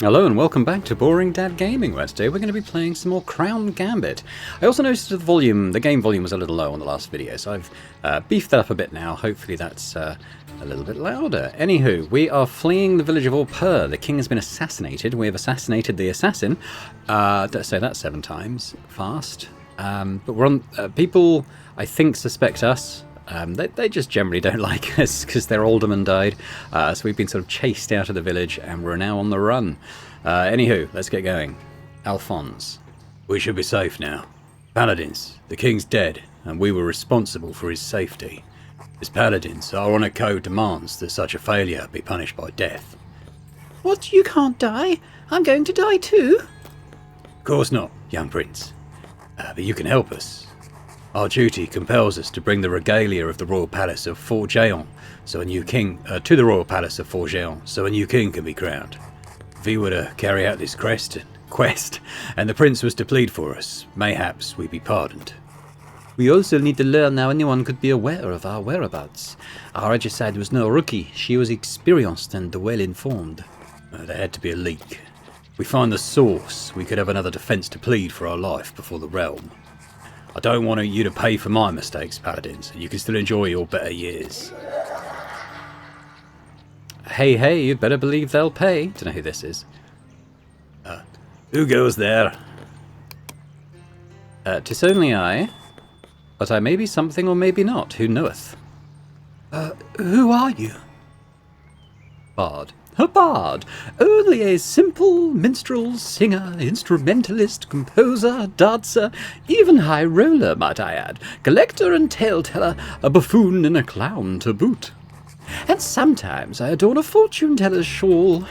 Hello and welcome back to Boring Dad Gaming, where today we're going to be playing some more Crown Gambit. I also noticed the game volume was a little low on the last video, so I've beefed that up a bit now. Hopefully that's a little bit louder. Anywho, we are fleeing the village of Orpur. The king has been assassinated. We have assassinated the assassin. Don't say that 7 times fast. But we're on. People, I think, suspect us. They just generally don't like us because their alderman died. So we've been sort of chased out of the village and we're now on the run. Anywho, let's get going. Alphonse. We should be safe now. Paladins, the king's dead and we were responsible for his safety. As Paladins, our honour code demands that such a failure be punished by death. What, you can't die? I'm going to die too? Of course not, young prince. But you can help us. Our duty compels us to bring the regalia of the royal palace of Forgeon, so a new king to the royal palace of Forgeon, so a new king can be crowned. If we were to carry out this quest, and the prince was to plead for us, mayhaps we'd be pardoned. We also need to learn how anyone could be aware of our whereabouts. Our regicide was no rookie. She was experienced and well-informed. There had to be a leak. If we find the source, we could have another defence to plead for our life before the realm. I don't want you to pay for my mistakes, Paladins, and you can still enjoy your better years. Hey, you'd better believe they'll pay. Don't know who this is. Who goes there? 'Tis only I, but I may be something or maybe not, who knoweth? Who are you? Bard. A bard, only a simple minstrel, singer, instrumentalist, composer, dancer, even high roller, might I add, collector and tale-teller, a buffoon and a clown to boot. And sometimes I adorn a fortune-teller's shawl.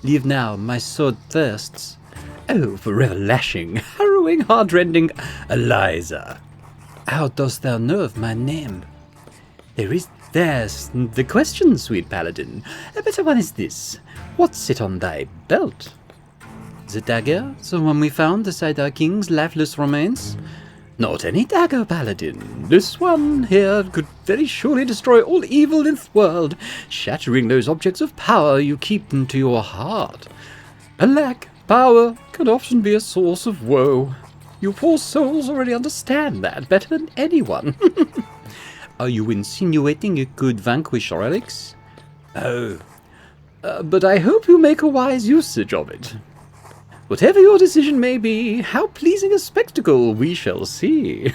Leave now, my sword thirsts. Oh, forever lashing, harrowing, heart-rending Eliza. How dost thou know of my name? There's the question, sweet paladin. A better one is this. What's it on thy belt? The dagger, the one we found beside our king's lifeless remains? Not any dagger, paladin. This one here could very surely destroy all evil in the world, shattering those objects of power you keep into your heart. Alack, power can often be a source of woe. You poor souls already understand that better than anyone. Are you insinuating you could vanquish relics? Oh, but I hope you make a wise usage of it. Whatever your decision may be, how pleasing a spectacle we shall see.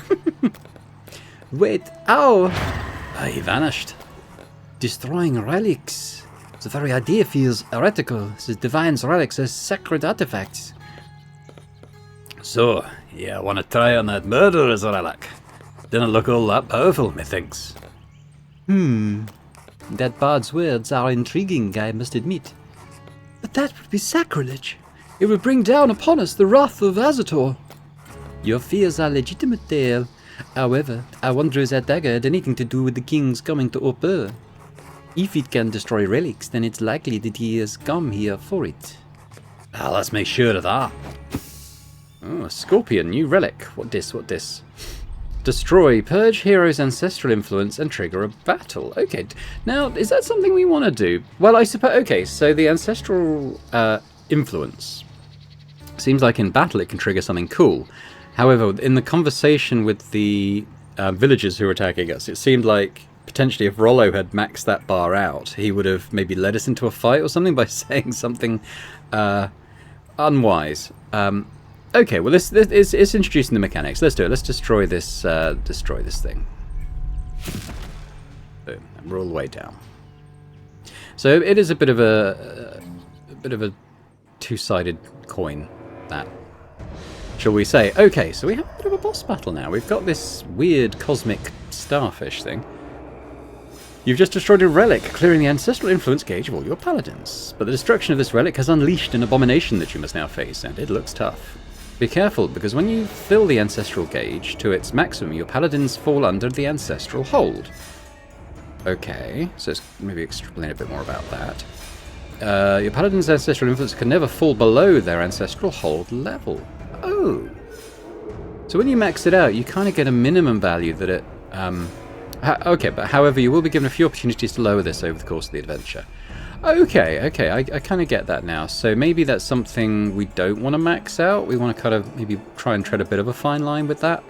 Wait, ow! He vanished. Destroying relics. The very idea feels heretical. The divine's relics as sacred artifacts. So, yeah, want to try on that murderer's relic? Didn't look all that powerful, methinks. That bard's words are intriguing, I must admit. But that would be sacrilege. It would bring down upon us the wrath of Azator. Your fears are legitimate, Dale. However, I wonder if that dagger had anything to do with the king's coming to Orpur. If it can destroy relics, then it's likely that he has come here for it. Let's make sure of that. Oh, a scorpion, new relic. What this? Destroy, purge hero's ancestral influence, and trigger a battle. Okay, now, is that something we want to do? Well, I suppose, okay, so the ancestral influence seems like in battle it can trigger something cool. However, in the conversation with the villagers who were attacking us, it seemed like potentially if Rollo had maxed that bar out, he would have maybe led us into a fight or something by saying something unwise. Okay, well, it's introducing the mechanics. Let's do it. Let's destroy this thing. Boom. And we're all the way down. So it is a bit of a two-sided coin, that, shall we say. Okay, so we have a bit of a boss battle now. We've got this weird cosmic starfish thing. You've just destroyed a relic, clearing the ancestral influence gauge of all your paladins. But the destruction of this relic has unleashed an abomination that you must now face, and it looks tough. Be careful, because when you fill the ancestral gauge to its maximum, your paladins fall under the ancestral hold. Okay, so let's maybe explain a bit more about that. Your paladin's ancestral influence can never fall below their ancestral hold level. Oh. So when you max it out, you kind of get a minimum value that it... okay, but however, you will be given a few opportunities to lower this over the course of the adventure. Okay, okay, I kind of get that now. So maybe that's something we don't want to max out. We want to kind of maybe try and tread a bit of a fine line with that.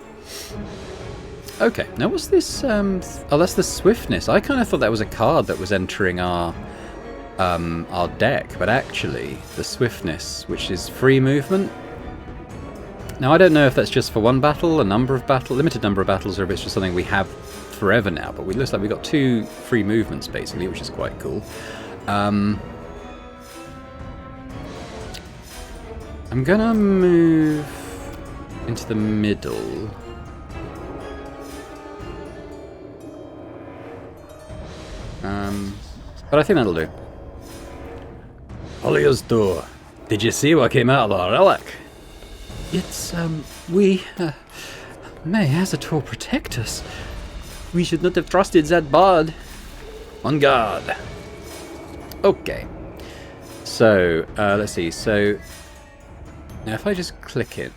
Okay, now what's this? Oh, that's the swiftness. I kind of thought that was a card that was entering our deck, but actually the swiftness, which is free movement. Now I don't know if that's just for one battle, limited number of battles, or if it's just something we have forever now. But it looks like we got 2 free movements basically, which is quite cool. I'm gonna move into the middle. But I think that'll do. Holly's door. Did you see what came out of the relic? It's, may Azathoth protect us. We should not have trusted that bard. On guard. Okay. So, let's see. So, now if I just click it.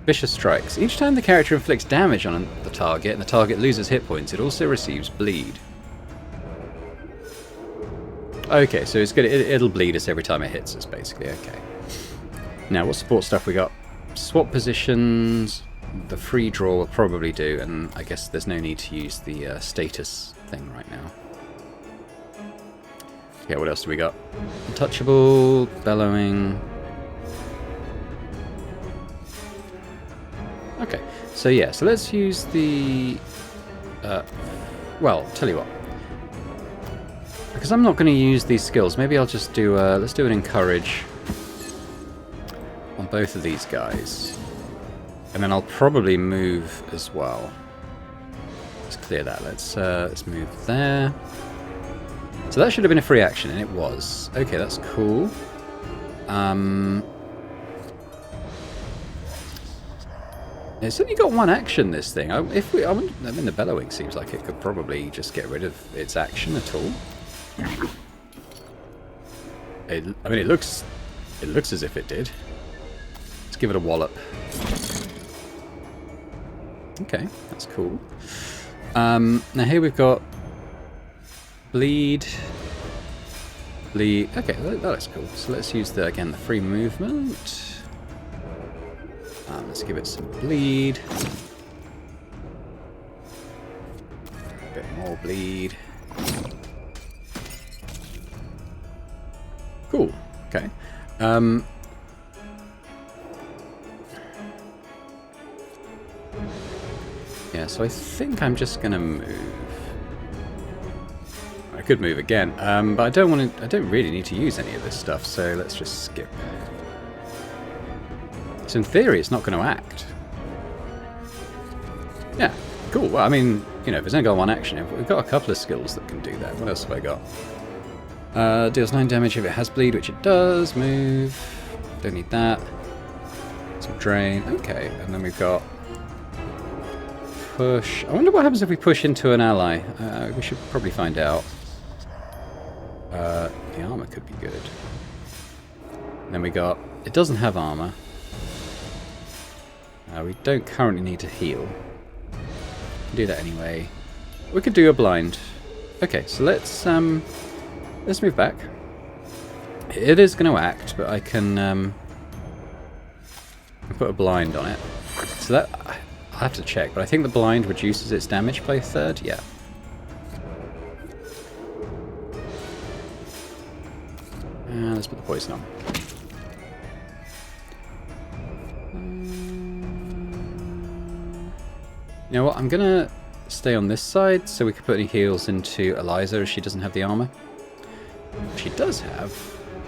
Vicious strikes. Each time the character inflicts damage on the target and the target loses hit points, it also receives bleed. Okay, so it's good. It'll bleed us every time it hits us, basically. Okay. Now, what support stuff we got? Swap positions. The free draw will probably do, and I guess there's no need to use the status thing right now. Yeah, what else do we got? Untouchable, bellowing. Okay, so yeah, so let's use the... well, tell you what. Because I'm not going to use these skills, maybe I'll just do... let's do an encourage on both of these guys. And then I'll probably move as well. Let's clear that. Let's move there. So that should have been a free action, and it was. Okay, that's cool. It's only got one action, this thing. I mean, the bellowing seems like it could probably just get rid of its action at all. I mean, it looks as if it did. Let's give it a wallop. Okay, that's cool. Now here we've got bleed. Okay, that looks cool. So let's use the free movement. Let's give it some bleed. A bit more bleed. Cool. Okay. Yeah, so I think I'm just gonna move. I could move again, but I don't want to. I don't really need to use any of this stuff, so let's just skip. So in theory, it's not going to act. Yeah, cool. Well, I mean, you know, if it's only got one action, we've got a couple of skills that can do that. What else have I got? Deals 9 damage if it has bleed, which it does. Move. Don't need that. Some drain. Okay, and then we've got push. I wonder what happens if we push into an ally. We should probably find out. The armor could be good. And then we got... It doesn't have armor. We don't currently need to heal. Do that anyway. We could do a blind. Okay, so let's move back. It is going to act, but I can put a blind on it. So that I have to check, but I think the blind reduces its damage by 1/3. Yeah. Let's put the poison on. You know what, I'm gonna stay on this side so we can put any heals into Eliza as she doesn't have the armor. What she does have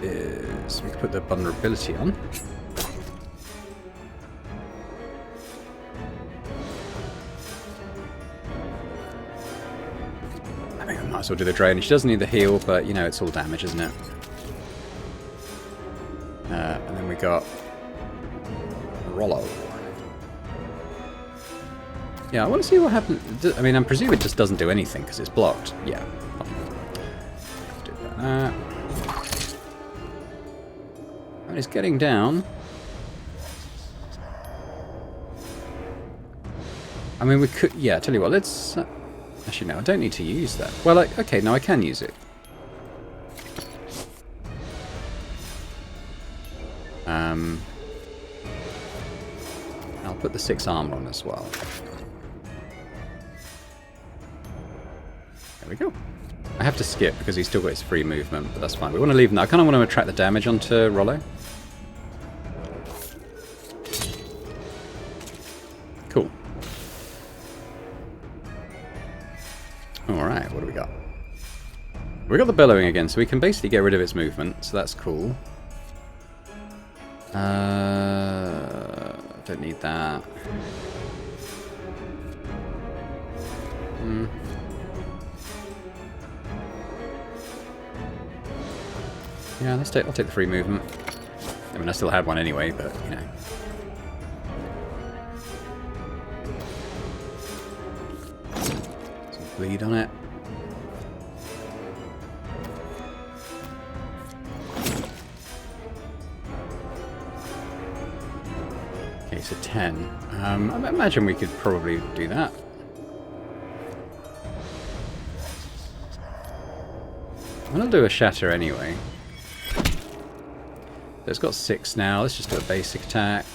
is we can put the vulnerability on. I think I might as well do the drain. She doesn't need the heal, but you know, it's all damage, isn't it? And then we got Rollo. Yeah, I want to see what happens. I mean, I'm presuming it just doesn't do anything because it's blocked. Yeah. Do that. And it's getting down. I mean, we could... Yeah, tell you what, let's... actually, no, I don't need to use that. Well, okay, no, I can use it. I'll put the 6 armor on as well. There we go. I have to skip because he's still got his free movement, but that's fine. We want to leave him. I kind of want to attract the damage onto Rollo. Cool. Alright, what do we got? We got the bellowing again, so we can basically get rid of its movement, so that's cool. Don't need that. Yeah, I'll take the free movement. I mean, I still had one anyway, but, you know. Some bleed on it. Okay, so 10. I imagine we could probably do that. I'm going to do a shatter anyway. So it's got 6 now. Let's just do a basic attack.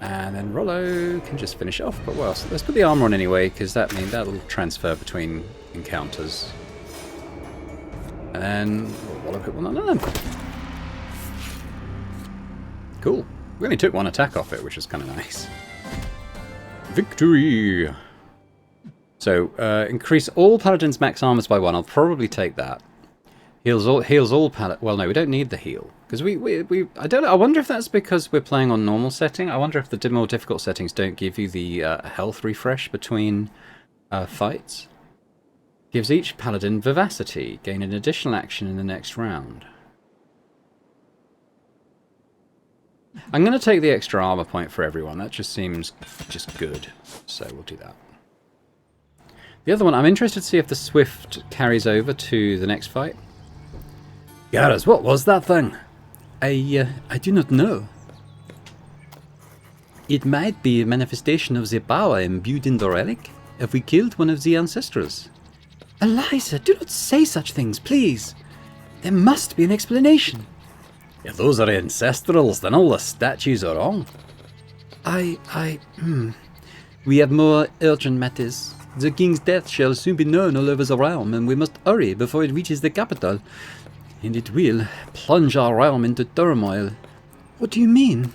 And then Rollo can just finish it off. But what else? Let's put the armor on anyway, because that means that'll transfer between encounters. And then Rollo put one on them. Cool. We only took 1 attack off it, which was kind of nice. Victory! So, increase all Paladins' max armors by 1. I'll probably take that. Heals all Paladins. Well, no, we don't need the heal. Because I don't know. I wonder if that's because we're playing on normal setting. I wonder if the more difficult settings don't give you the health refresh between fights. Gives each Paladin vivacity. Gain an additional action in the next round. I'm going to take the extra armor point for everyone. That just seems just good. So we'll do that. The other one, I'm interested to see if the Swift carries over to the next fight. Garrus, what was that thing? I do not know. It might be a manifestation of the power imbued in the relic, if we killed one of the ancestors. Eliza, do not say such things, please. There must be an explanation. If those are ancestrals, then all the statues are wrong. We have more urgent matters. The king's death shall soon be known all over the realm, and we must hurry before it reaches the capital. And it will plunge our realm into turmoil. What do you mean?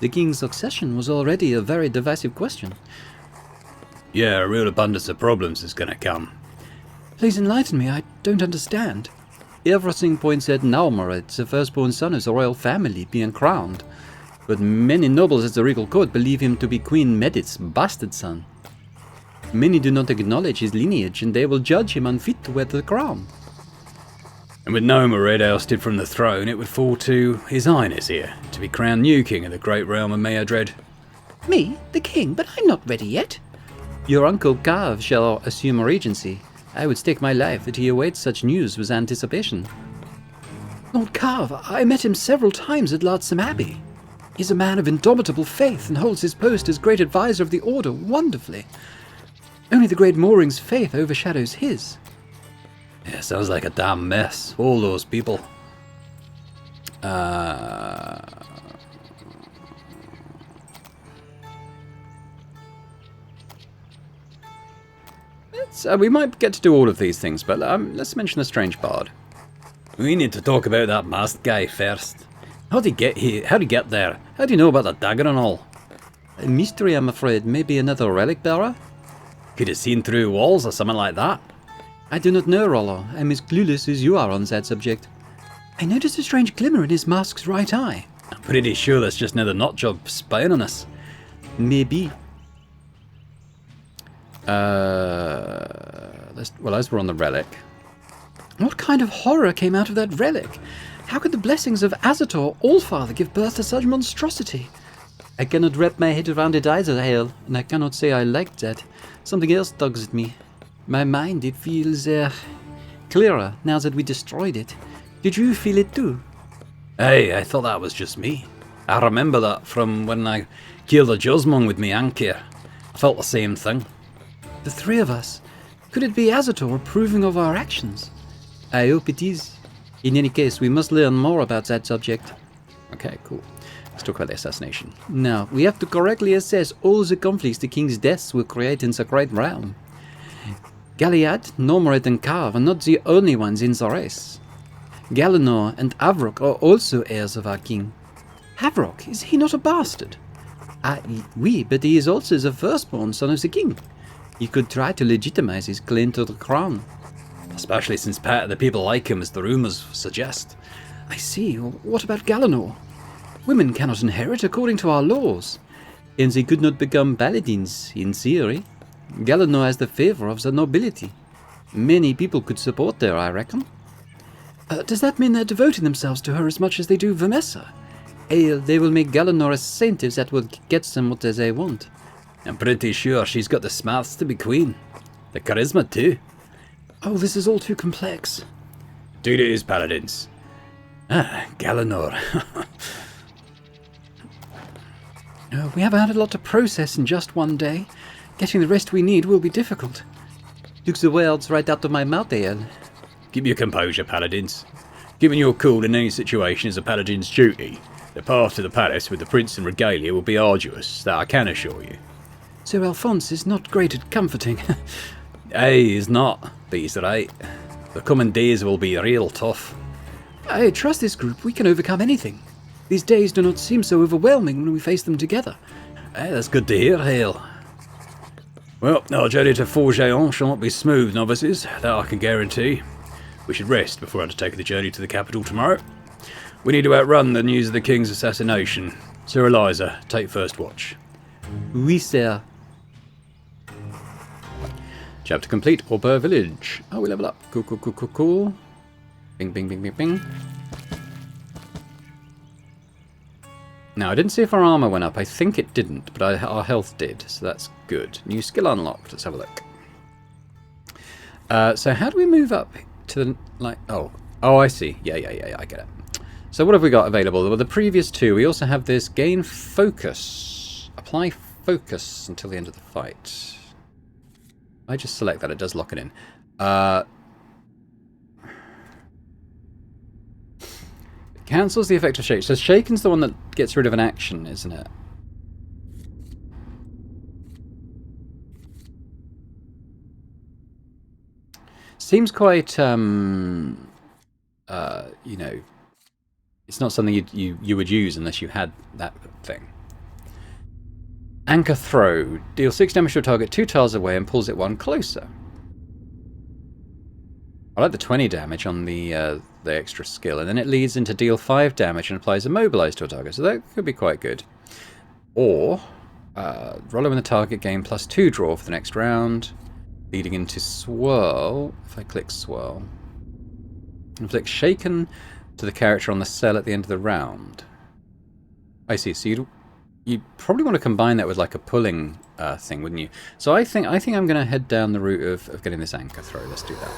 The king's succession was already a very divisive question. Yeah, a real abundance of problems is gonna come. Please enlighten me, I don't understand. Everything points at Naumeret, the firstborn son of the royal family, being crowned. But many nobles at the regal court believe him to be Queen Medith's bastard son. Many do not acknowledge his lineage, and they will judge him unfit to wear the crown. And with Naumeret ousted from the throne, it would fall to His Highness here, to be crowned new king of the great realm of Meadred. Me, the king, but I'm not ready yet. Your uncle Carv shall assume regency. I would stake my life that he awaits such news with anticipation. Lord Carv, I met him several times at Lartsam Abbey. He's a man of indomitable faith and holds his post as great advisor of the Order wonderfully. Only the Great Mooring's faith overshadows his. Yeah, sounds like a damn mess. All those people. We might get to do all of these things, but let's mention the strange bard. We need to talk about that masked guy first. How'd he get here? How'd he get there? How do you know about the dagger and all? A mystery, I'm afraid. Maybe another relic bearer? Could have seen through walls or something like that. I do not know, Rollo. I'm as clueless as you are on that subject. I noticed a strange glimmer in his mask's right eye. I'm pretty sure that's just another nutjob spying on us. Maybe. Well, as we're on the relic. What kind of horror came out of that relic? How could the blessings of Azator, Allfather, give birth to such monstrosity? I cannot wrap my head around it either, Hale, and I cannot say I liked that. Something else tugs at me. My mind, it feels, clearer now that we destroyed it. Did you feel it too? Hey, I thought that was just me. I remember that from when I killed a Josmong with me Ankir. I felt the same thing. The three of us. Could it be Azator approving of our actions? I hope it is. In any case, we must learn more about that subject. Okay, cool. Let's talk about the assassination. Now, we have to correctly assess all the conflicts the king's deaths will create in the Great Realm. Galliard, Normored, and Carve are not the only ones in the race. Galenor and Avrok are also heirs of our king. Havrok, is he not a bastard? Oui, but he is also the firstborn son of the king. He could try to legitimize his claim to the crown. Especially since part of the people like him, as the rumours suggest. I see. What about Galenor? Women cannot inherit according to our laws, and they could not become paladins, in theory. Galenor has the favour of the nobility. Many people could support her, I reckon. Does that mean they're devoting themselves to her as much as they do Vermessa? They will make Galenor a saint if that will get them what they want. I'm pretty sure she's got the smarts to be queen. The charisma too. Oh, this is all too complex. Dude, it is, Paladins. Galenor. We haven't had a lot to process in just one day. Getting the rest we need will be difficult. Took the words right out of my mouth, Ael. Keep your composure, Paladins. Keeping your cool in any situation is a Paladin's duty. The path to the palace with the prince and regalia will be arduous, that I can assure you. Sir Alphonse is not great at comforting. He's not, but he's right. The coming days will be real tough. I trust this group. We can overcome anything. These days do not seem so overwhelming when we face them together. That's good to hear, Hale. Well, our journey to Forgeon shall not be smooth, novices, that I can guarantee. We should rest before undertaking the journey to the capital tomorrow. We need to outrun the news of the king's assassination. Sir Eliza, take first watch. Oui, sir. Chapter complete, Aubert Village. Oh, we level up. Cool. Bing, bing, bing, bing, bing. Now, I didn't see if our armour went up. I think it didn't, but our health did, so that's good. New skill unlocked. Let's have a look. So how do we move up to the... Oh, I see. Yeah, I get it. So what have we got available? Well, the previous two. We also have this gain focus. Apply focus until the end of the fight. I just select that. It does lock it in. Cancels the effect of shake. So shaken's the one that gets rid of an action, isn't it? Seems quite, you know, it's not something you would use unless you had that thing. Anchor throw. Deals 6 damage to a target 2 tiles away and pulls it 1 closer. I like the 20 damage on the extra skill, and then it leads into deal 5 damage and applies immobilize to a target, so that could be quite good. Or, roll when the target gain +2 draw for the next round, leading into swirl. If I click swirl, inflict shaken to the character on the cell at the end of the round. I see. So you'd probably want to combine that with like a pulling thing, wouldn't you? So I think I'm going to head down the route of getting this anchor throw. Let's do that.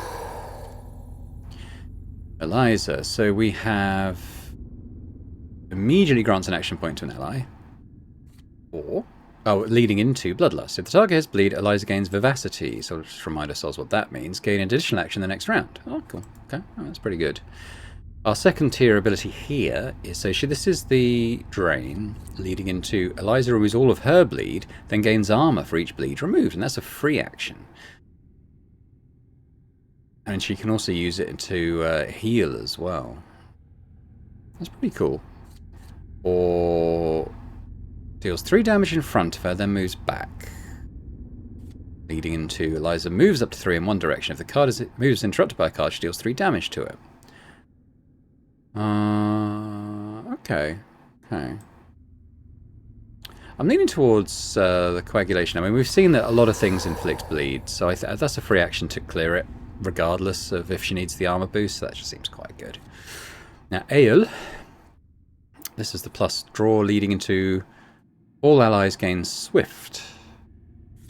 Eliza. So we have immediately grants an action point to an ally. Or, leading into Bloodlust. If the target has bleed, Eliza gains vivacity. So just remind ourselves what that means. Gain additional action the next round. Oh, cool. Okay, that's pretty good. Our second tier ability here is, so this is the drain, leading into Eliza removes all of her bleed, then gains armor for each bleed removed, and that's a free action. And she can also use it to heal as well. That's pretty cool. Or deals 3 damage in front of her, then moves back. Leading into Eliza moves up to 3 in one direction. If the card moves interrupted by a card, she deals 3 damage to it. Okay. I'm leaning towards the coagulation. I mean, we've seen that a lot of things inflict bleed, so that's a free action to clear it, regardless of if she needs the armor boost, so that just seems quite good. Now, Ael. This is the plus draw leading into all allies gain Swift.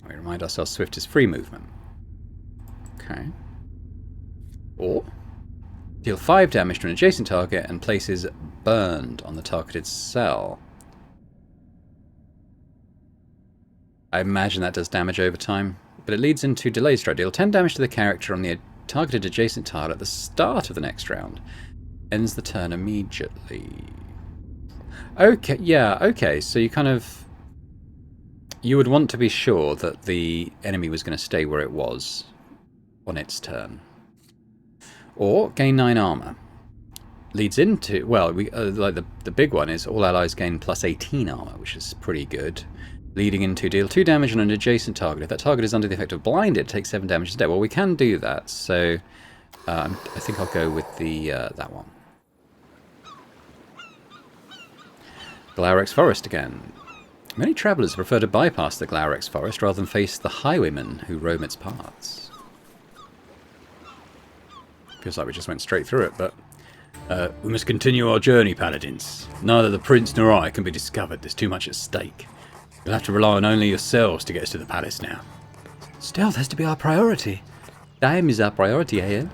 We remind ourselves Swift is free movement. Okay. Or deal 5 damage to an adjacent target and places burned on the targeted cell. I imagine that does damage over time, but it leads into delayed strike. Deal 10 damage to the character on the targeted adjacent tile at the start of the next round. Ends the turn immediately. Okay, yeah, okay. So you kind of... You would want to be sure that the enemy was going to stay where it was on its turn. Or gain 9 armor. Leads into... Well, we like the big one is all allies gain plus 18 armor, which is pretty good. Leading into deal 2 damage on an adjacent target. If that target is under the effect of blind, it takes 7 damage instead. Well, we can do that, so I think I'll go with the that one. Glaurex Forest again. Many travellers prefer to bypass the Glaurex Forest rather than face the highwaymen who roam its paths. Feels like we just went straight through it, but... we must continue our journey, Paladins. Neither the Prince nor I can be discovered. There's too much at stake. You'll have to rely on only yourselves to get us to the palace now. Stealth has to be our priority. Time is our priority, eh?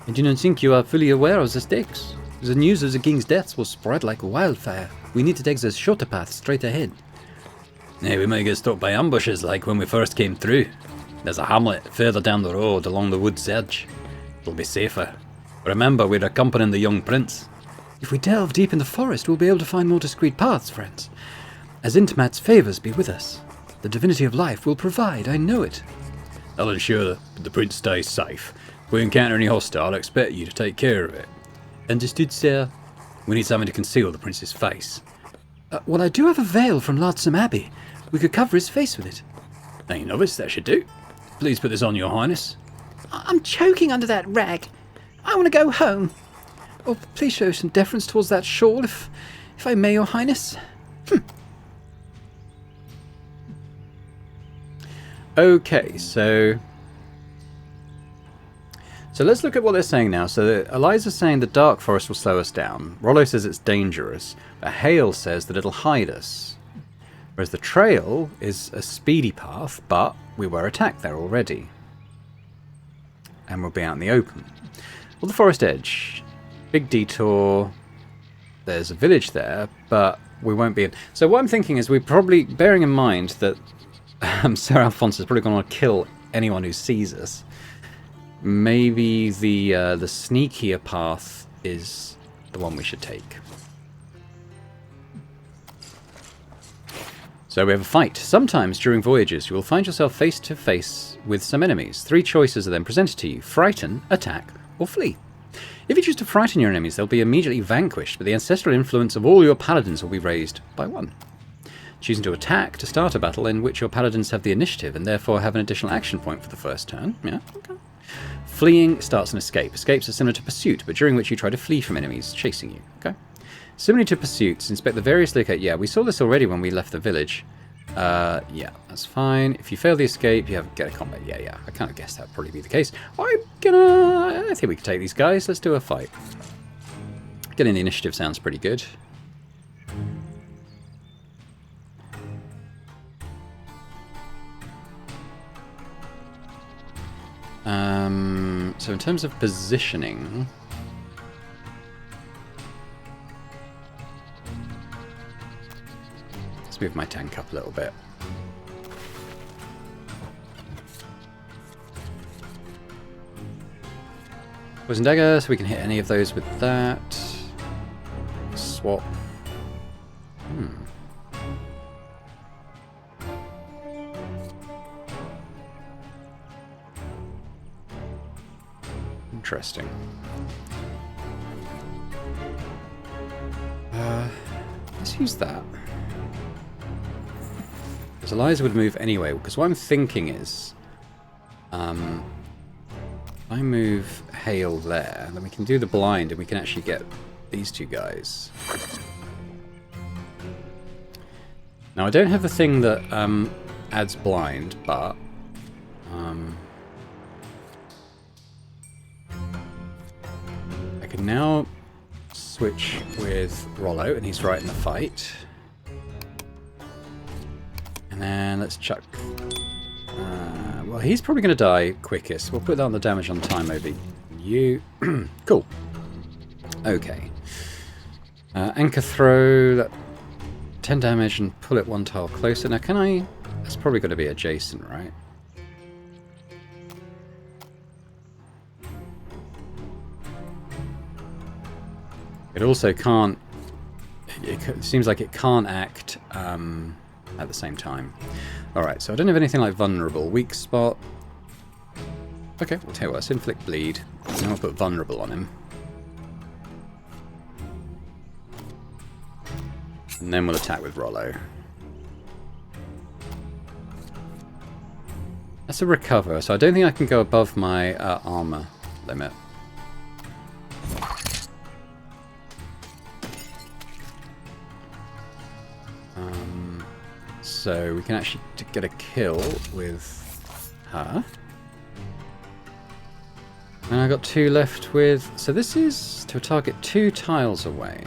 I do not think you are fully aware of the stakes. The news of the king's deaths will spread like wildfire. We need to take the shorter path straight ahead. Yeah, we may get stopped by ambushes like when we first came through. There's a hamlet further down the road along the wood's edge. It'll be safer. Remember, we're accompanying the young prince. If we delve deep in the forest, we'll be able to find more discreet paths, friends. As Intimat's favours be with us. The divinity of life will provide, I know it. I'll ensure that the prince stays safe. If we encounter any hostile, I'll expect you to take care of it. Understood, sir. We need something to conceal the prince's face. Well, I do have a veil from Lotsome Abbey. We could cover his face with it. Any novice, that should do. Please put this on, your highness. I'm choking under that rag. I want to go home. Oh, please show some deference towards that shawl, if I may, your highness. Okay, so let's look at what they're saying now. So Eliza's saying the dark forest will slow us down. Rollo says it's dangerous. But Hale says that it'll hide us. Whereas the trail is a speedy path, but we were attacked there already. And we'll be out in the open. Well, the forest edge. Big detour. There's a village there, but we won't be in. So what I'm thinking is we're probably, bearing in mind that Sir Alphonse is probably going to kill anyone who sees us, maybe the sneakier path is the one we should take. So we have a fight. Sometimes during voyages you will find yourself face to face with some enemies. 3 choices are then presented to you: frighten, attack, or flee. If you choose to frighten your enemies, they'll be immediately vanquished, but the ancestral influence of all your paladins will be raised by 1. Choosing to attack to start a battle in which your paladins have the initiative and therefore have an additional action point for the first turn. Yeah, okay. Fleeing starts an escape. Escapes are similar to pursuit, but during which you try to flee from enemies chasing you. Okay. Similarly to pursuits, inspect the various locations. Yeah, we saw this already when we left the village. Yeah, that's fine. If you fail the escape, you have get a combat. Yeah. I kind of guessed that'd probably be the case. I think we could take these guys. Let's do a fight. Getting the initiative sounds pretty good. So in terms of positioning, let's move my tank up a little bit. Poison dagger, so we can hit any of those with that. Swap. Interesting. Let's use that. Because Eliza would move anyway, because what I'm thinking is I move Hale there, then we can do the blind and we can actually get these 2 guys. Now I don't have the thing that adds blind, but I can now switch with Rollo, and he's right in the fight. And then let's chuck... well, he's probably going to die quickest. We'll put that on the damage on time over you. Cool. Okay. Anchor throw, that 10 damage and pull it 1 tile closer. Now can I... That's probably going to be adjacent, right? It also can't it seems like it can't act at the same time. Alright, so I don't have anything like vulnerable. Weak spot. Okay, we'll tell you what, let's inflict bleed. And then we'll put vulnerable on him. And then we'll attack with Rollo. That's a recover, so I don't think I can go above my armor limit. So we can actually get a kill with her. And I got 2 left with... So this is to target 2 tiles away.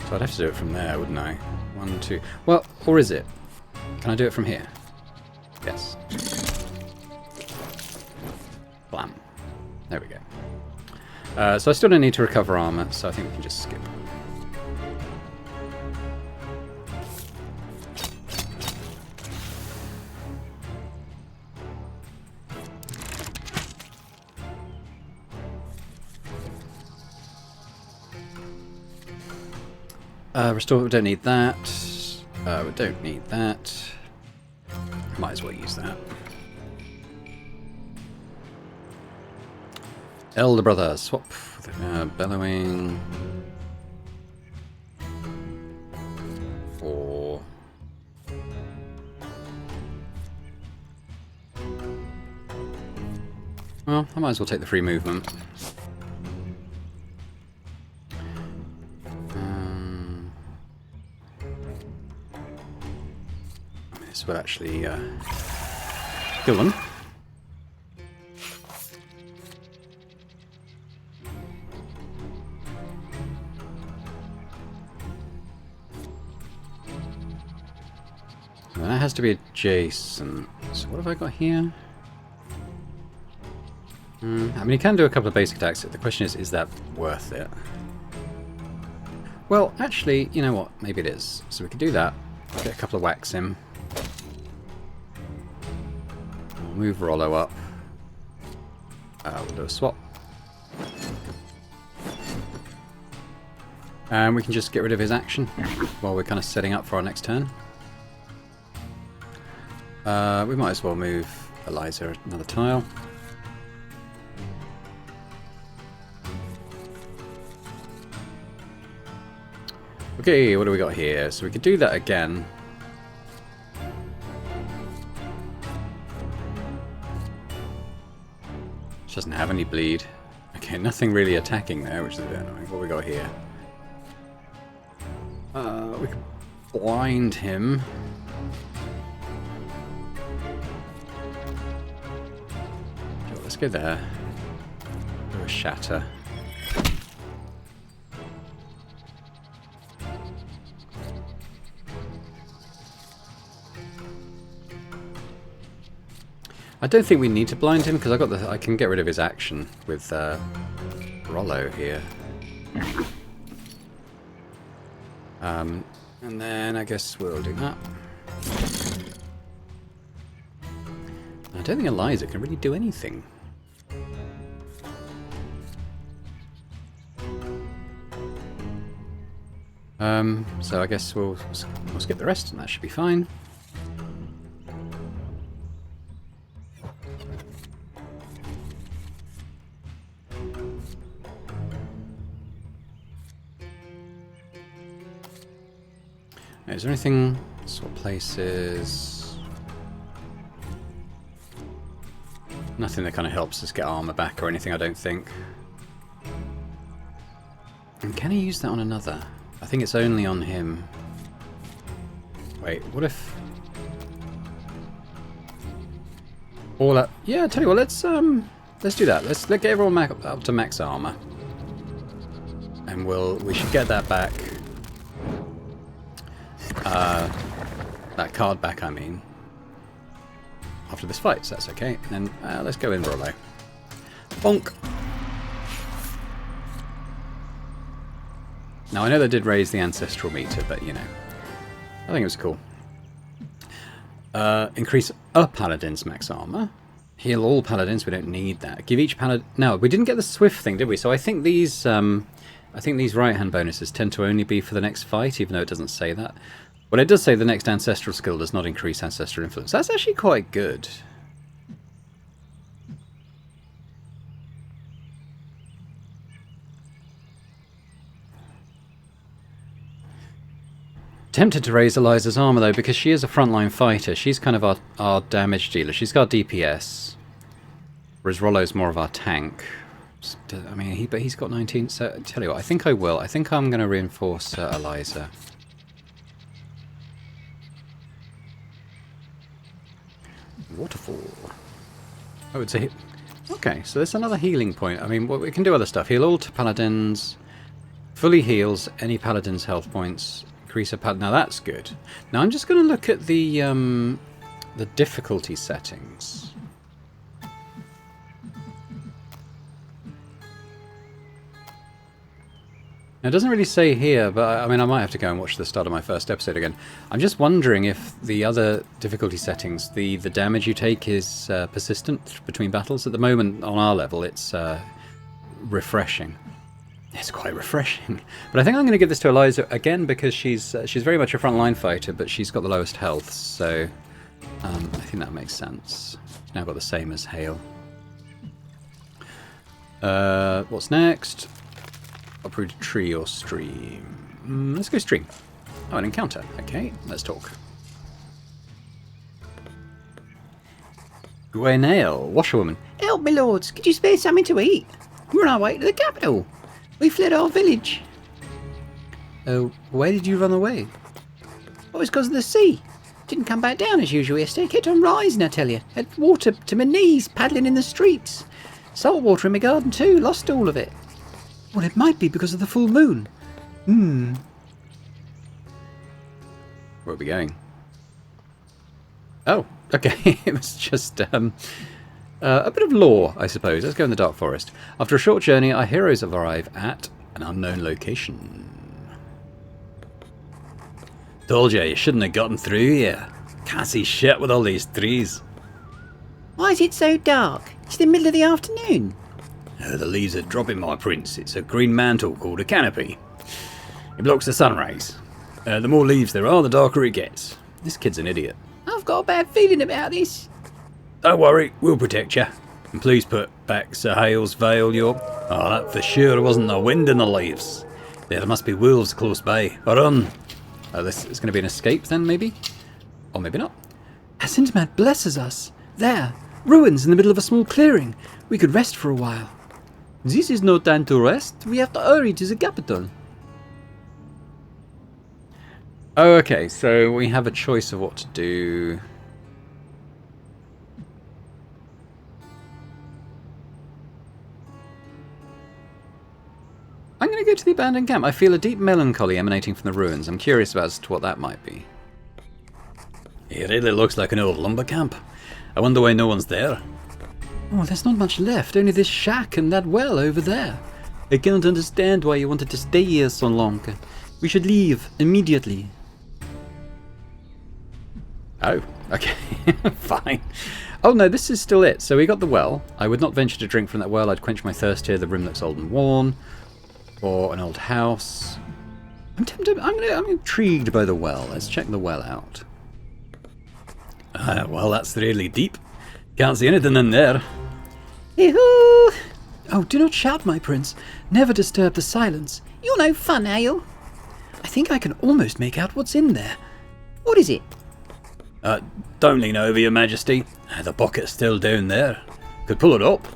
So I'd have to do it from there, wouldn't I? 1, 2... Well, or is it? Can I do it from here? Yes. Blam. There we go. So I still don't need to recover armor, so I think we can just skip. Restore, we don't need that. We don't need that. Might as well use that. Elder Brother, swap. Bellowing. Or... Well, I might as well take the free movement. This will actually kill them. So that has to be adjacent. So what have I got here? I mean, you can do a couple of basic attacks. The question is that worth it? Well, actually, you know what? Maybe it is. So we could do that. Get a couple of whacks in. We'll move Rollo up. We'll do a swap. And we can just get rid of his action while we're kind of setting up for our next turn. We might as well move Eliza another tile. Okay, what do we got here? So we could do that again. She doesn't have any bleed. Okay, nothing really attacking there, which is a bit annoying. What do we got here? We could blind him. Sure, let's go there. Do a shatter. I don't think we need to blind him because I can get rid of his action with Rollo here. And then I guess we'll do that. I don't think Eliza can really do anything. So I guess we'll skip the rest and that should be fine. Is there anything? Swap places. Nothing that kind of helps us get armor back or anything, I don't think. And can he use that on another? I think it's only on him. Wait, what if? All that? Yeah, I tell you what. Let's do that. Let's get everyone up to max armor, and we should get that back. That card back, I mean, after this fight, so that's okay. And then let's go in Rollo. Bonk! Now, I know they did raise the ancestral meter, but, you know, I think it was cool. Increase a Paladin's max armor. Heal all paladins. We don't need that. Give each paladin. No, we didn't get the swift thing, did we? So I think these right-hand bonuses tend to only be for the next fight, even though it doesn't say that. Well, it does say the next ancestral skill does not increase ancestral influence. That's actually quite good. Tempted to raise Eliza's armor though, because she is a frontline fighter. She's kind of our damage dealer. She's got DPS, whereas Rollo's more of our tank. I mean, but he's got 19. So tell you what, I think I will. I think I'm going to reinforce Eliza. Waterfall. Oh, it's a. Okay, so there's another healing point. I mean, we can do other stuff. Heal all to paladins. Fully heals any paladin's health points. Increase a paladin. Now that's good. Now I'm just going to look at the difficulty settings. Now, it doesn't really say here, but I mean, I might have to go and watch the start of my first episode again. I'm just wondering if the other difficulty settings, the damage you take is persistent between battles. At the moment, on our level, it's refreshing. It's quite refreshing. But I think I'm going to give this to Eliza again because she's very much a frontline fighter, but she's got the lowest health, so I think that makes sense. She's now got the same as Hale. What's next? Uprooted tree or stream? Let's go stream. Oh, an encounter. Okay, let's talk. Gwenail, washerwoman. Help me, lords. Could you spare something to eat? We're on our way to the capital. We fled our village. Oh, why did you run away? It was because of the sea. Didn't come back down as usual yesterday. Kept on rising, I tell you. Had water to my knees, paddling in the streets. Salt water in my garden too. Lost all of it. Well, it might be because of the full moon. Where are we going? Oh, okay. It was just a bit of lore, I suppose. Let's go in the Dark Forest. After a short journey, our heroes arrive at an unknown location. Told you shouldn't have gotten through here. Can't see shit with all these trees. Why is it so dark? It's the middle of the afternoon. The leaves are dropping, my prince. It's a green mantle called a canopy. It blocks the sun rays. The more leaves there are, the darker it gets. This kid's an idiot. I've got a bad feeling about this. Don't worry, we'll protect you. And please put back Sir Hale's veil, Oh, that for sure wasn't the wind in the leaves. There must be wolves close by. Run! Oh, this is going to be an escape then, maybe? Or maybe not. Asintimat blesses us. There, ruins in the middle of a small clearing. We could rest for a while. This is no time to rest. We have to hurry to the capital. Oh, okay, so we have a choice of what to do. I'm going to go to the abandoned camp. I feel a deep melancholy emanating from the ruins. I'm curious about as to what that might be. It really looks like an old lumber camp. I wonder why no one's there. Oh, there's not much left. Only this shack and that well over there. I cannot understand why you wanted to stay here so long. We should leave immediately. Oh, okay. Fine. Oh no, this is still it. So we got the well. I would not venture to drink from that well. I'd quench my thirst here. The room looks old and worn. Or an old house. I'm tempted. I'm intrigued by the well. Let's check the well out. Well, that's really deep. Can't see anything in there. Yoo-hoo! Oh, do not shout, my prince. Never disturb the silence. You're no fun, Hale. I think I can almost make out what's in there. What is it? Don't lean over, your majesty. The bucket's still down there. Could pull it up.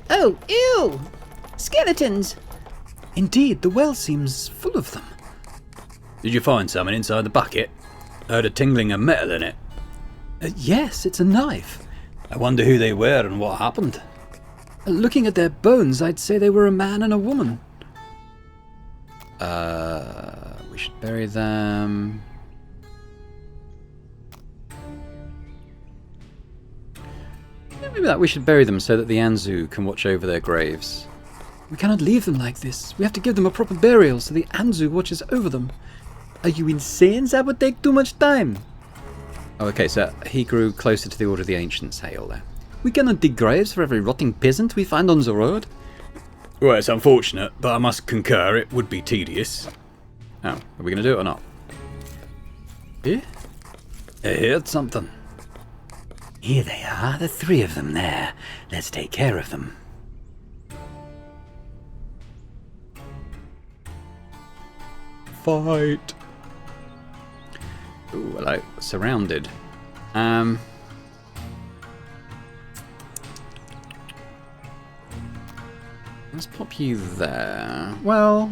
Oh, ew! Skeletons! Indeed, the well seems full of them. Did you find something inside the bucket? I heard a tingling of metal in it. Yes, it's a knife. I wonder who they were and what happened. Looking at their bones, I'd say they were a man and a woman. We should bury them. Maybe that we should bury them so that the Anzu can watch over their graves. We cannot leave them like this. We have to give them a proper burial so the Anzu watches over them. Are you insane? That would take too much time. Oh, okay, so he grew closer to the Order of the Ancients hail there. We cannot dig graves for every rotting peasant we find on the road. Well, it's unfortunate, but I must concur it would be tedious. Oh, are we going to do it or not? Yeah? I heard something. Here they are, the 3 of them there. Let's take care of them. Fight! Ooh, hello. Surrounded. Let's pop you there. Well...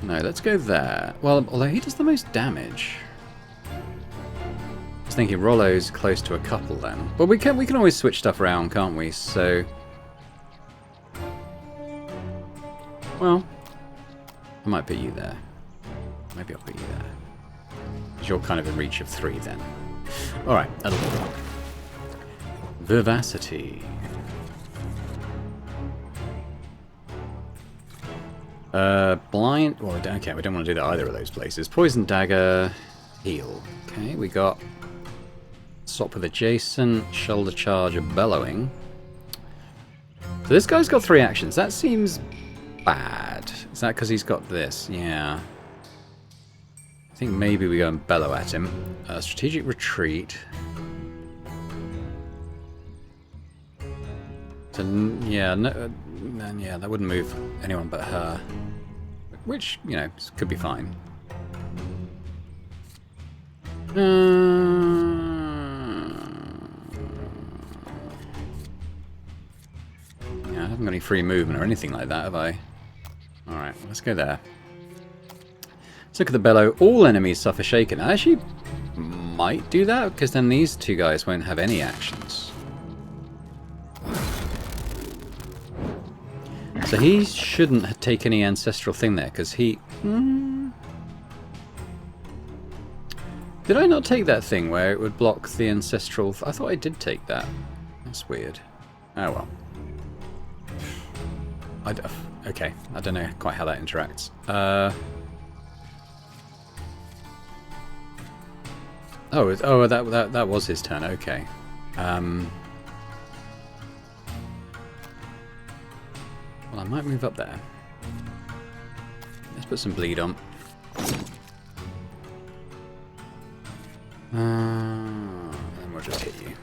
No, let's go there. Well, although he does the most damage. I was thinking Rollo's close to a couple then. But we can always switch stuff around, can't we? So... Well... I might put you there. Maybe I'll put you there. Because you're kind of in reach of 3 then. Alright, that'll do. Vivacity. Blind... Well, okay, we don't want to do that either of those places. Poison Dagger. Heal. Okay, we got... Swap with Adjacent. Shoulder Charge. Bellowing. So this guy's got 3 actions. That seems bad. Is that because he's got this? Yeah. I think maybe we go and bellow at him. Strategic Retreat. So, yeah, no, yeah, that wouldn't move anyone but her. Which, you know, could be fine. Yeah, I haven't got any free movement or anything like that, have I? Alright, let's go there. Let's look at the bellow. All enemies suffer shaken. I actually might do that, because then these 2 guys won't have any actions. So he shouldn't take any ancestral thing there, because he... Did I not take that thing where it would block the ancestral... I thought I did take that. That's weird. Oh well. Okay, I don't know quite how that interacts. That was his turn. Okay. Well, I might move up there. Let's put some bleed on. And then we'll just hit you.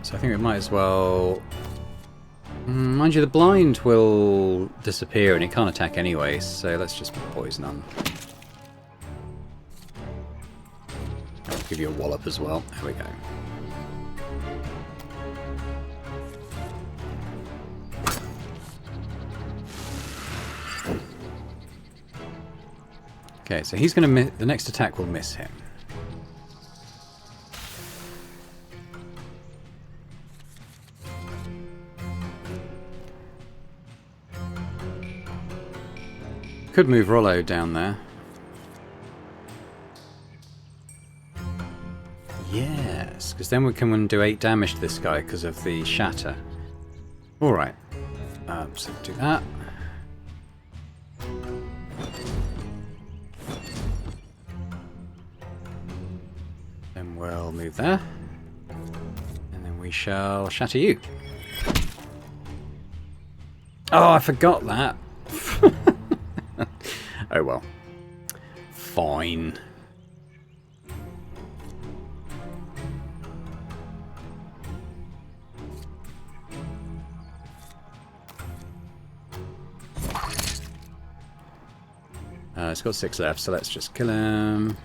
So I think we might as well... Mind you, the blind will disappear and he can't attack anyway, so let's just put poison on. I'll give you a wallop as well. There we go. Okay, so he's going to the next attack will miss him. Could move Rollo down there. Yes, because then we can do 8 damage to this guy because of the shatter. Alright. So do that. Then we'll move there. And then we shall shatter you. Oh, I forgot that. Oh well. Fine. It's got 6 left, so let's just kill him.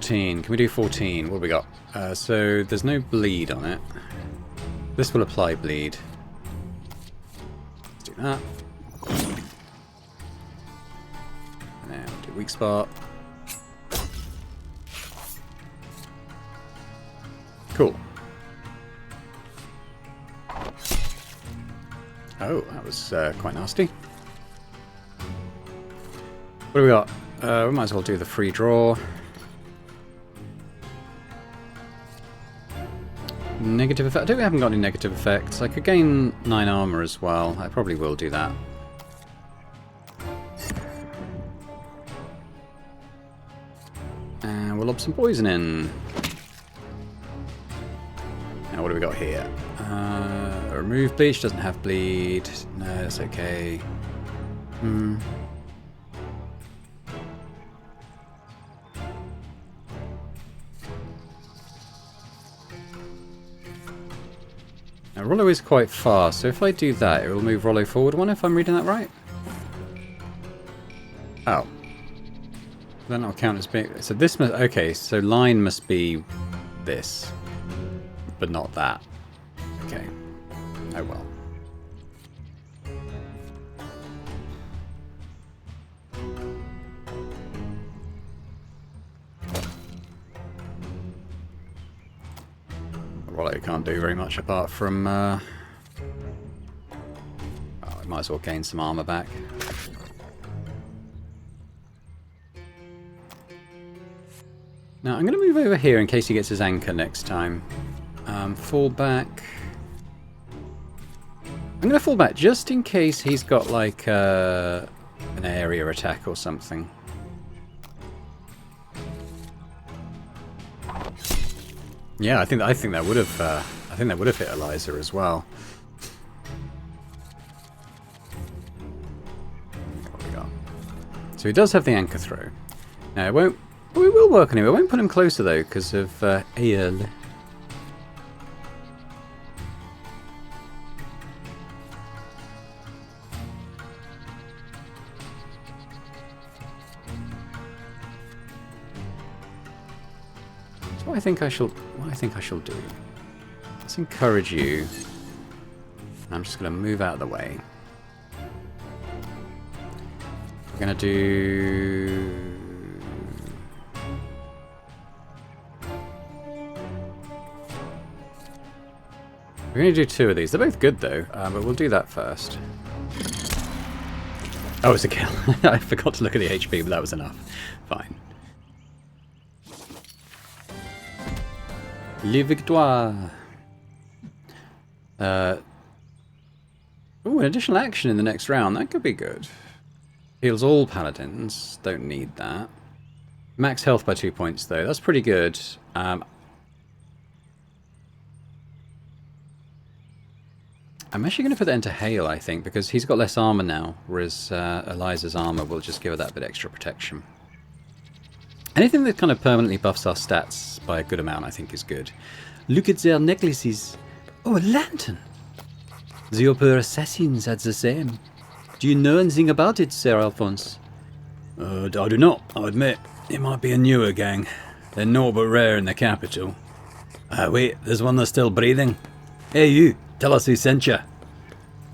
Can we do 14? What have we got? So there's no bleed on it. This will apply bleed. Let's do that. And then we'll do weak spot. Cool. Oh, that was quite nasty. What do we got? We might as well do the free draw. Negative effect. I haven't got any negative effects. I could gain 9 armor as well. I probably will do that. And we'll lob some poison in. Now what do we got here? Remove bleach, doesn't have bleed. No, that's okay. Now Rollo is quite fast, so if I do that, it will move Rollo forward one, if I'm reading that right. Oh. Then that'll count as being... So this must... Okay, so line must be this. But not that. Okay. Oh well. Rollo can't do very much apart from... Oh, I might as well gain some armor back. Now, I'm going to move over here in case he gets his anchor next time. Fall back. I'm going to fall back just in case he's got like an area attack or something. Yeah, I think that would have hit Eliza as well. What we got? So he does have the anchor throw. Now it won't. We will work on him. I won't put him closer though because of Ael. What I think I shall do. Let's encourage you. I'm just going to move out of the way. We're going to do... We're going to do 2 of these. They're both good though, but we'll do that first. Oh, it's a kill. I forgot to look at the HP, but that was enough. Fine. Les victoires. Ooh, an additional action in the next round. That could be good. Heals all paladins. Don't need that. Max health by 2 points, though. That's pretty good. I'm actually going to put that into Hale, I think, because he's got less armor now, whereas Eliza's armor will just give her that bit extra protection. Anything that kind of permanently buffs our stats by a good amount, I think, is good. Look at their necklaces. Oh, a lantern. The upper assassins had the same. Do you know anything about it, Sir Alphonse? I do not, I admit. It might be a newer gang. They're naught but rare in the capital. Wait, there's one that's still breathing. Hey you, tell us who sent you.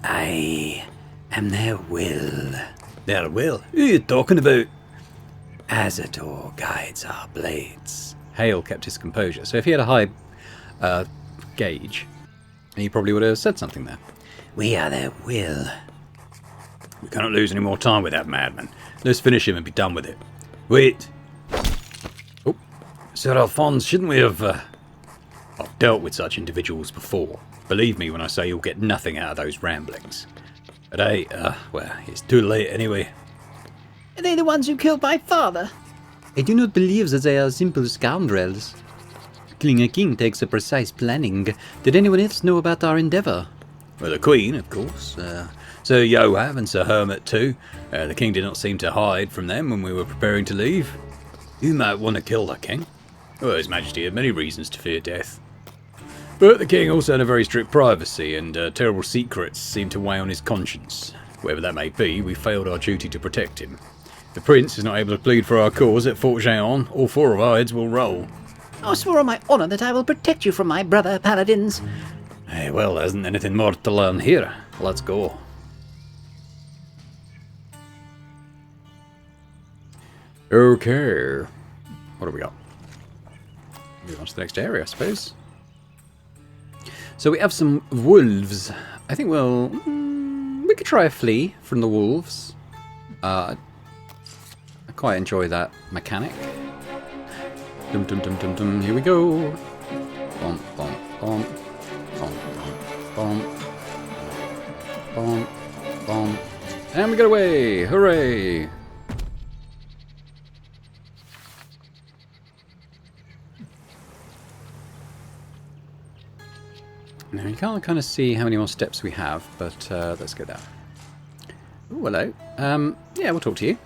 I am their will. Their will? Who are you talking about? Azador guides our blades. Hale kept his composure, so if he had a high gauge, he probably would have said something there. We are their will. We cannot lose any more time with that madman. Let's finish him and be done with it. Wait. Oh, Sir Alphonse, shouldn't we have... I've dealt with such individuals before. Believe me when I say you'll get nothing out of those ramblings. But hey, well, it's too late anyway. Are they the ones who killed my father? I do not believe that they are simple scoundrels. Killing a king takes a precise planning. Did anyone else know about our endeavour? Well, the Queen, of course. Sir Yoav and Sir Hermit too. The King did not seem to hide from them when we were preparing to leave. Who might want to kill the King? Well, His Majesty had many reasons to fear death. But the King also had a very strict privacy, and terrible secrets seemed to weigh on his conscience. Whatever that may be, we failed our duty to protect him. If the Prince is not able to plead for our cause at Fort Géant, all 4 of our heads will roll. I swore on my honour that I will protect you from my brother, Paladins. Hey, well, there isn't anything more to learn here. Let's go. Okay. What do we got? Move on to the next area, I suppose. So we have some wolves. I think we could try a flea from the wolves. I quite enjoy that mechanic. Dum dum dum dum dum. Here we go. Bom bom Bomb. Bomb. Bomb. Bomb. Bomb. And we get away! Hooray! Now you can't kind of see how many more steps we have, but let's go down. Ooh, hello. Yeah, we'll talk to you.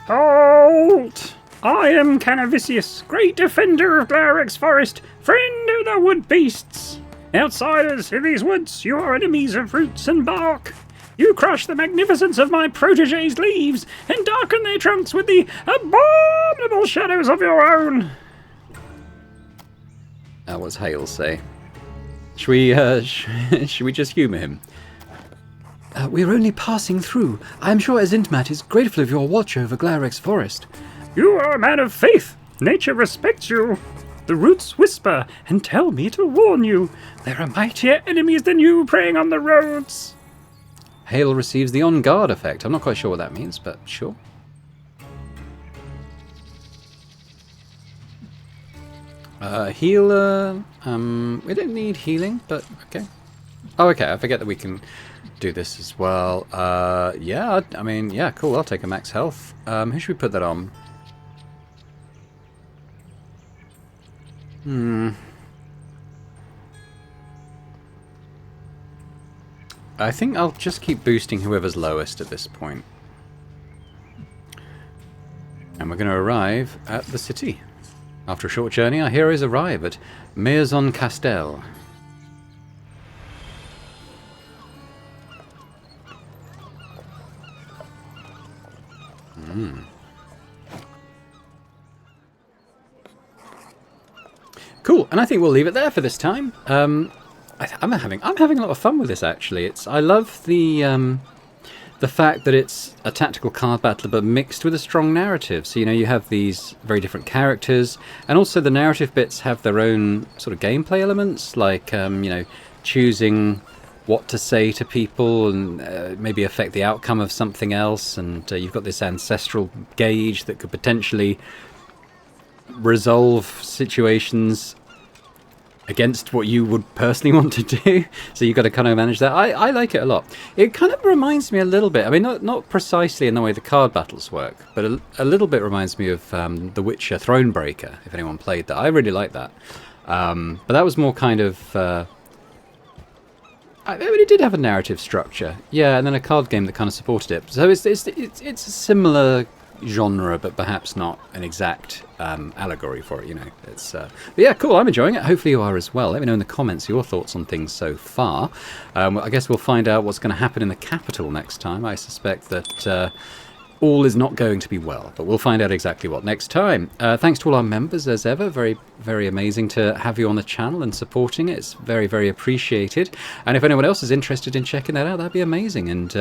Halt! I am Canavicius, great defender of Glarex Forest, friend of the wood beasts. Outsiders in these woods, you are enemies of roots and bark. You crush the magnificence of my protege's leaves and darken their trunks with the abominable shadows of your own. What's Hale say? Should we, should we just humour him? We're only passing through. I am sure Azintmat is grateful of your watch over Glarex Forest. You are a man of faith. Nature respects you. The roots whisper and tell me to warn you. There are mightier enemies than you preying on the roads. Hale receives the on guard effect. I'm not quite sure what that means, but sure. Healer. We don't need healing, but okay. Oh, okay. I forget that we can do this as well. Yeah. I mean, yeah. Cool. I'll take a max health. Who should we put that on? I think I'll just keep boosting whoever's lowest at this point. And we're going to arrive at the city. After a short journey, our heroes arrive at Maison Castel. Cool, and I think we'll leave it there for this time. I'm having a lot of fun with this actually. I love the fact that it's a tactical card battle but mixed with a strong narrative. So you have these very different characters, and also the narrative bits have their own sort of gameplay elements, like choosing what to say to people and maybe affect the outcome of something else. And you've got this ancestral gauge that could potentially resolve situations against what you would personally want to do. So you've got to kind of manage that. I like it a lot. It kind of reminds me a little bit, I mean, not precisely in the way the card battles work, but a little bit reminds me of The Witcher Thronebreaker, if anyone played that. I really like that. But that was more kind of... I mean, it did have a narrative structure. Yeah, and then a card game that kind of supported it. So it's a similar genre, but perhaps not an exact allegory for it, but yeah, cool. I'm enjoying it. Hopefully you are as well. Let me know in the comments your thoughts on things so far. I guess we'll find out what's going to happen in the capital next time. I suspect that all is not going to be well, but we'll find out exactly what next time. Thanks to all our members as ever. Very, very amazing to have you on the channel and supporting it. It's very, very appreciated. And if anyone else is interested in checking that out, that'd be amazing. And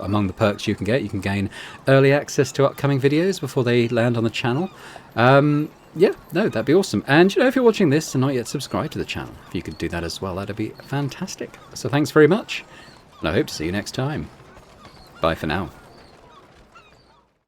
among the perks you can gain early access to upcoming videos before they land on the channel. Yeah, no, that'd be awesome. And if you're watching this and not yet subscribed to the channel, if you could do that as well, that'd be fantastic. So thanks very much, and I hope to see you next time. Bye for now.